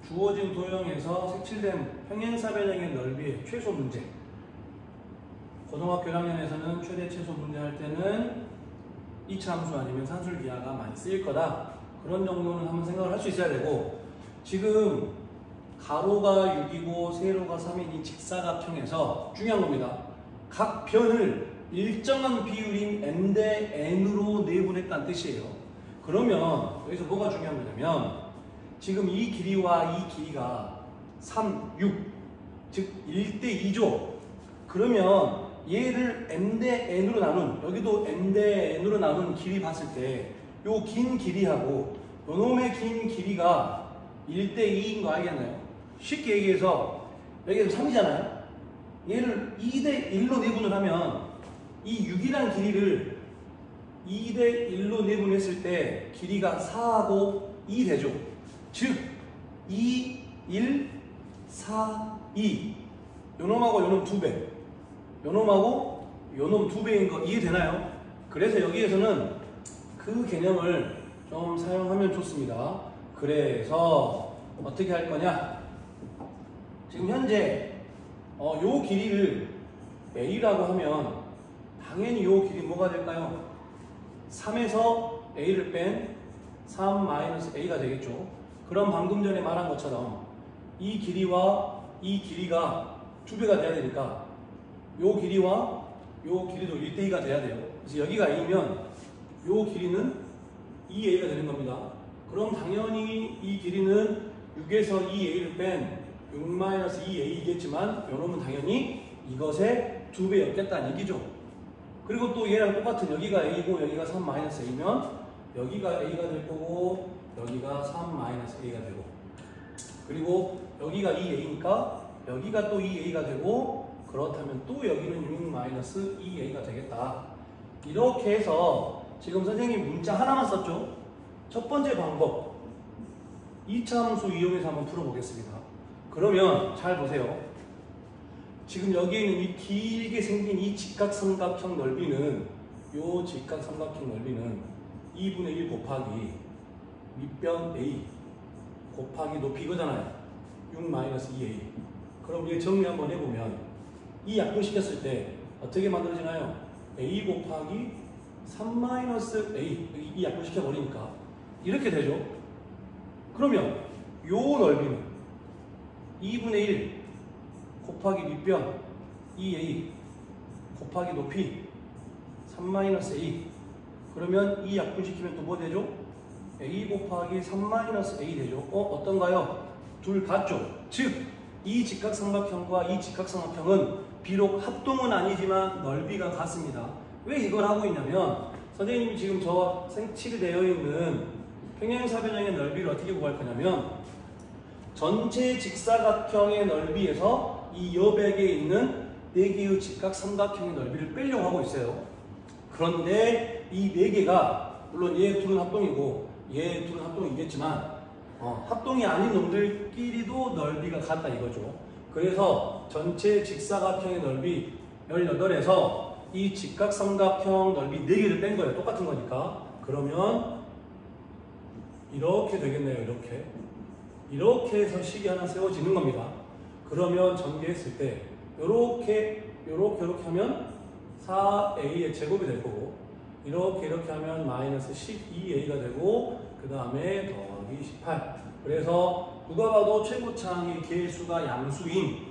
주어진 도형에서 색칠된 평행사변형의 넓이의 최소 문제. 고등학교 1학년에서는 최대 최소 문제 할 때는 이차 함수 아니면 산술기하가 많이 쓰일 거다. 그런 정도는 한번 생각을 할 수 있어야 되고, 지금 가로가 6이고 세로가 3인 이 직사각형에서 중요한 겁니다. 각 변을 일정한 비율인 n 대 n으로 내분했다는 뜻이에요. 그러면 여기서 뭐가 중요한 거냐면, 지금 이 길이와 이 길이가 3, 6, 즉 1대 2죠. 그러면 얘를 n 대 n으로 나눈, 여기도 n 대 n으로 나눈 길이 봤을 때 요 긴 길이하고 요 놈의 긴 길이가 1대 2인 거 알겠나요? 쉽게 얘기해서 여기서 3이잖아요. 얘를 2대 1로 내분을 하면 이 6이라는 길이를 2대 1로 내분했을 때 길이가 4하고 2 되죠. 즉 2, 1, 4, 2 요놈하고 요놈 2배, 요놈하고 요놈 2배인 거 이해되나요? 그래서 여기에서는 그 개념을 좀 사용하면 좋습니다. 그래서 어떻게 할 거냐, 지금 현재 요 길이를 A라고 하면 당연히 요 길이 뭐가 될까요? 3에서 A를 뺀 3-A가 되겠죠. 그럼 방금 전에 말한 것처럼 이 길이와 이 길이가 2배가 돼야 되니까 요 길이와 요 길이도 1대2가 돼야 돼요. 그래서 여기가 A면 요 길이는 2A가 되는 겁니다. 그럼 당연히 이 길이는 6에서 2A를 뺀 6-2A이겠지만 요놈은 당연히 이것의 2배였겠다는 얘기죠. 그리고 또 얘랑 똑같은 여기가 A고 여기가 3-A면 여기가 A가 될 거고 여기가 3-A가 되고, 그리고 여기가 2A니까 여기가 또 2A가 되고, 그렇다면 또 여기는 6-2A가 되겠다. 이렇게 해서 지금 선생님 문자 하나만 썼죠? 첫 번째 방법 2차 함수 이용해서 한번 풀어보겠습니다. 그러면 잘 보세요. 지금 여기에 있는 이 길게 생긴 이 직각삼각형 넓이는, 요 직각삼각형 넓이는 2분의 1 곱하기 밑변 A 곱하기 높이 이거잖아요. 6-2A. 그럼 얘 정리 한번 해보면 이 약분시켰을 때 어떻게 만들어지나요? A 곱하기 3-A, 이 약분시켜버리니까 이렇게 되죠. 그러면 요 넓이는 2분의 1 곱하기 밑변 2A 곱하기 높이 3-A. 그러면 이 약분시키면 또 뭐 되죠? A 곱하기 3-A 되죠. 어떤가요? 둘 같죠? 즉, 이 직각삼각형과 이 직각삼각형은 비록 합동은 아니지만 넓이가 같습니다. 왜 이걸 하고 있냐면, 선생님이 지금 저와 색칠이 되어 있는 평행사변형의 넓이를 어떻게 구할 거냐면, 전체 직사각형의 넓이에서 이 여백에 있는 4개의 직각삼각형의 넓이를 빼려고 하고 있어요. 그런데 이 4개가 물론 얘 둘은 합동이고 얘 둘은 합동이겠지만 합동이 아닌 놈들끼리도 넓이가 같다 이거죠. 그래서 전체 직사각형의 넓이 18에서 이 직각삼각형 넓이 4개를 뺀 거예요. 똑같은 거니까. 그러면 이렇게 되겠네요. 이렇게 해서 식이 하나 세워지는 겁니다. 그러면 전개했을 때 요렇게 하면 4A의 제곱이 될 거고, 이렇게 하면 마이너스 12A가 되고, 그 다음에 더하기 18. 그래서 누가 봐도 최고차항의 개수가 양수인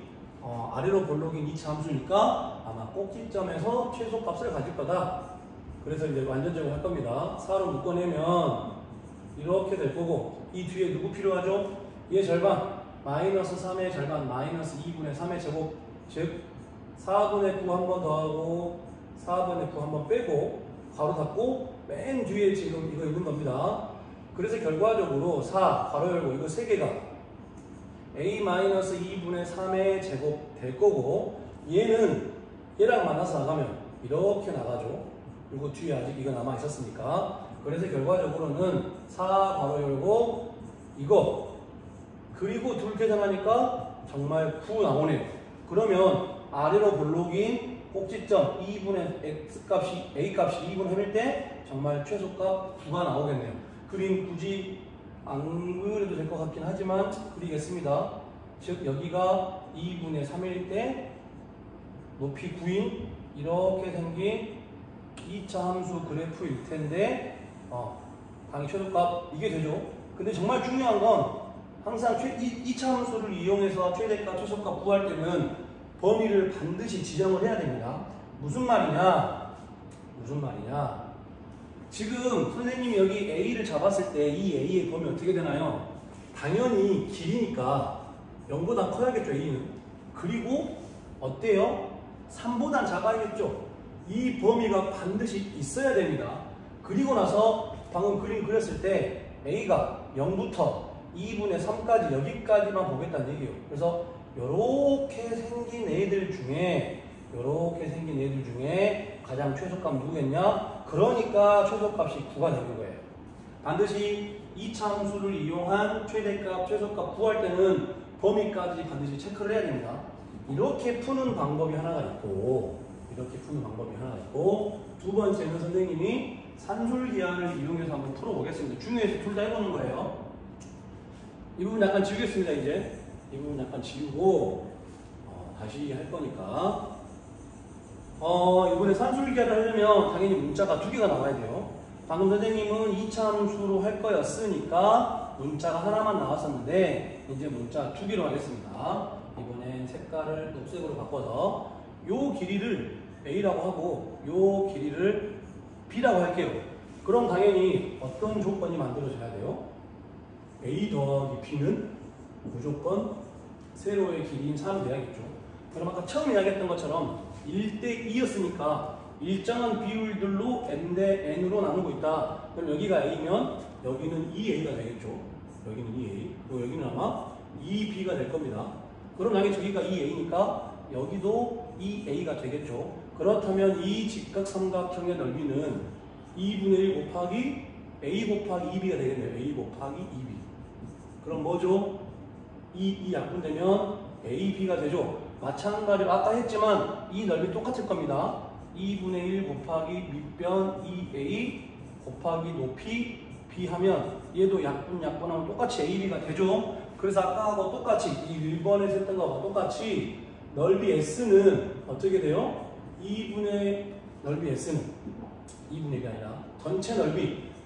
아래로 볼록인 2차 함수니까 아마 꼭지점에서 최소값을 가질 거다. 그래서 이제 완전 제곱할 겁니다. 4로 묶어내면 이렇게 될 거고, 이 뒤에 누구 필요하죠? 얘 절반, 마이너스 3의 절반, 마이너스 2분의 3의 제곱, 즉 4분의 9 한 번 더하고 4분의 9 한 번 빼고 괄호 닫고 맨 뒤에 지금 이거 있는 겁니다. 그래서 결과적으로 4 괄호 열고 이거 3개가 A-2분의 3의 제곱 될 거고, 얘는 얘랑 만나서 나가면 이렇게 나가죠. 그리고 뒤에 아직 이거 남아 있었으니까. 그래서 결과적으로는 4 괄호 열고 이거, 그리고 둘 계산하니까 정말 9 나오네요. 그러면 아래로 볼록인 꼭지점 2분의 A값이 2분의 3일 때 정말 최소값 9가 나오겠네요. 그림 굳이 안 그려도 될 것 같긴 하지만 그리겠습니다. 즉 여기가 2분의 3일 때 높이 9인 이렇게 생긴 2차 함수 그래프일 텐데 당연히 최소값 이게 되죠. 근데 정말 중요한 건 항상 2차 함수를 이용해서 최대값, 최소값 구할 때는 범위를 반드시 지정을 해야 됩니다. 무슨 말이냐? 지금 선생님이 여기 A를 잡았을 때 이 A의 범위 어떻게 되나요? 당연히 길이니까 0보다 커야겠죠, A는. 그리고 어때요? 3보단 작아야겠죠. 이 범위가 반드시 있어야 됩니다. 그리고 나서 방금 그림 그렸을 때 A가 0부터 2분의 3까지 여기까지만 보겠다는 얘기예요. 그래서 요렇게 생긴 애들 중에 가장 최소값 누구겠냐? 그러니까 최소값이 9가 되는 거예요. 반드시 2차 함수를 이용한 최대값, 최소값 구할 때는 범위까지 반드시 체크를 해야 됩니다. 이렇게 푸는 방법이 하나가 있고 두 번째는 선생님이 산술기하를 이용해서 한번 풀어보겠습니다. 중요해서 둘 다 해보는 거예요. 이 부분 약간 지우겠습니다. 이제 이 부분 약간 지우고 다시 할 거니까 이번에 산술기하를 하려면 당연히 문자가 2개가 나와야 돼요. 방금 선생님은 2차 함수로 할 거였으니까 문자가 하나만 나왔었는데 이제 문자 2개로 하겠습니다. 이번엔 색깔을 녹색으로 바꿔서 요 길이를 A라고 하고 요 길이를 B라고 할게요. 그럼 당연히 어떤 조건이 만들어져야 돼요? A 더하기 B는 무조건 세로의 길이인 3이 돼야겠죠. 그럼 아까 처음 이야기했던 것처럼 1대 2였으니까 일정한 비율들로 n 대 n으로 나누고 있다. 그럼 여기가 A면 여기는 2A가 되겠죠. 여기는 2A. 그리고 여기는 아마 2B가 될 겁니다. 그럼 당연히 저기가 2A니까 여기도 2A가 되겠죠. 그렇다면 이 직각삼각형의 넓이는 2분의 1 곱하기 A 곱하기 2B가 되겠네요. A 곱하기 2B. 그럼 뭐죠? 이 약분되면 AB가 되죠. 마찬가지로 아까 했지만 이 넓이 똑같을 겁니다. 2분의 1 곱하기 밑변 2A 곱하기 높이 B 하면 얘도 약분하면 똑같이 AB가 되죠. 그래서 아까하고 똑같이 이 1번에서 했던 거하고 똑같이 넓이 S는 어떻게 돼요? 2분의 넓이 S는 2분의 1이 아니라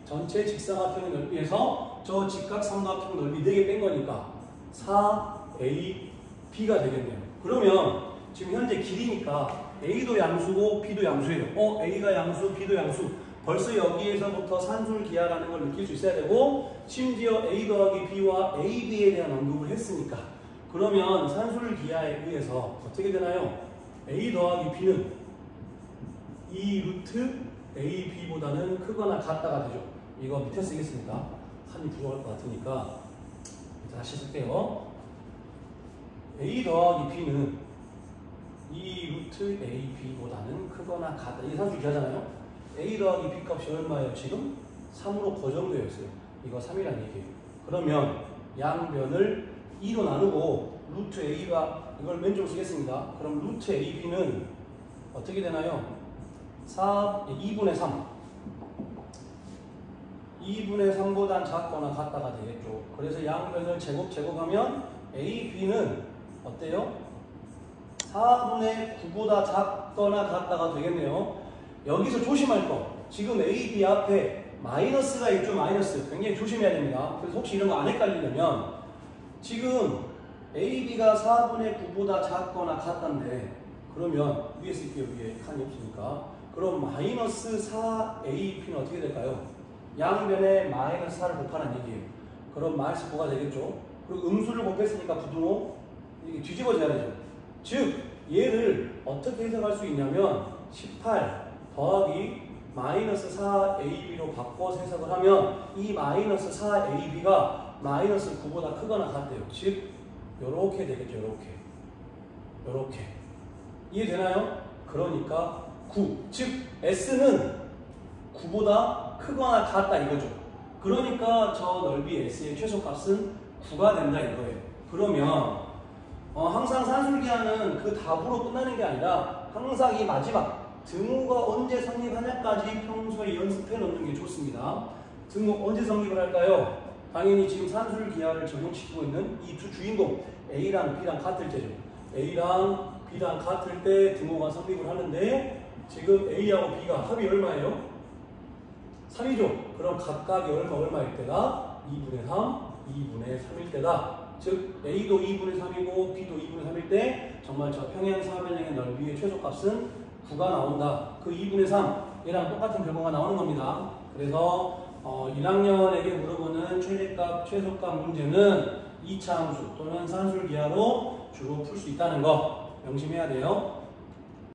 전체 직사각형의 넓이에서 저 직각삼각형 넓이 4개 뺀 거니까 4AB가 되겠네요. 그러면 지금 현재 길이니까 A도 양수고 B도 양수예요. A가 양수, B도 양수. 벌써 여기에서부터 산술기하라는 걸 느낄 수 있어야 되고 심지어 A 더하기 B와 AB에 대한 언급을 했으니까 그러면 산술기하에 의해서 어떻게 되나요? A 더하기 B는 2 루트 AB보다는 크거나 같다가 되죠. 이거 밑에 쓰겠습니다. 한이 부족할 것 같으니까 다시 쓸게요. A 더하기 B는 2 루트 AB보다는 크거나 같다. 이게 산술기하잖아요. A 더하기 B 값이 얼마예요? 지금 3으로 고정되어 있어요. 이거 3이란 얘기예요. 그러면 양변을 2로 나누고 루트 A가 이걸 왼쪽으로 쓰겠습니다. 그럼 루트 AB는 어떻게 되나요? 2분의 3. 2분의 3보단 작거나 같다가 되겠죠. 그래서 양변을 제곱하면 AB는 어때요? 4분의 9보다 작거나 같다가 되겠네요. 여기서 조심할 거. 지금 AB 앞에 마이너스가 있죠. 마이너스. 굉장히 조심해야 됩니다. 그래서 혹시 이런 거 안 헷갈리려면 지금 AB가 4분의 9보다 작거나 같다인데 그러면 위에 쓸게요. 위에 칸이 없으니까. 그럼 마이너스 4AB는 어떻게 될까요? 양변에 마이너스 4를 곱하는 얘기예요. 그럼 마이너스 9가 되겠죠. 그리고 음수를 곱했으니까 부등호 이게 뒤집어져야 되죠. 즉 얘를 어떻게 해석할 수 있냐면 18 더하기 마이너스 4AB로 바꿔서 해석을 하면 이 마이너스 4AB가 마이너스 9보다 크거나 같대요. 즉 요렇게 되겠죠. 요렇게 이해되나요? 그러니까 9 즉 S는 9보다 크거나 같다 이거죠. 그러니까 저 넓이 S의 최소값은 9가 된다 이거예요. 그러면 항상 산술기하는 그 답으로 끝나는 게 아니라 항상 이 마지막 등호가 언제 성립하냐까지 평소에 연습해 놓는 게 좋습니다. 등호 언제 성립을 할까요? 당연히 지금 산술 기하를 적용시키고 있는 이 두 주인공 A랑 B랑 같을 때죠. A랑 B랑 같을 때 등호가 성립을 하는데 지금 A하고 B가 합이 얼마예요? 3이죠. 그럼 각각이 얼마일 때가 2분의 3, 2분의 3일 때다. 즉 A도 2분의 3이고 B도 2분의 3일 때 정말 저 평행 사변형의 넓이의 최소값은 9가 나온다. 그 2분의 3 얘랑 똑같은 결과가 나오는 겁니다. 그래서 1학년에게 물어보는 최대값, 최소값 문제는 이차함수 또는 산술기하로 주로 풀 수 있다는 거 명심해야 돼요.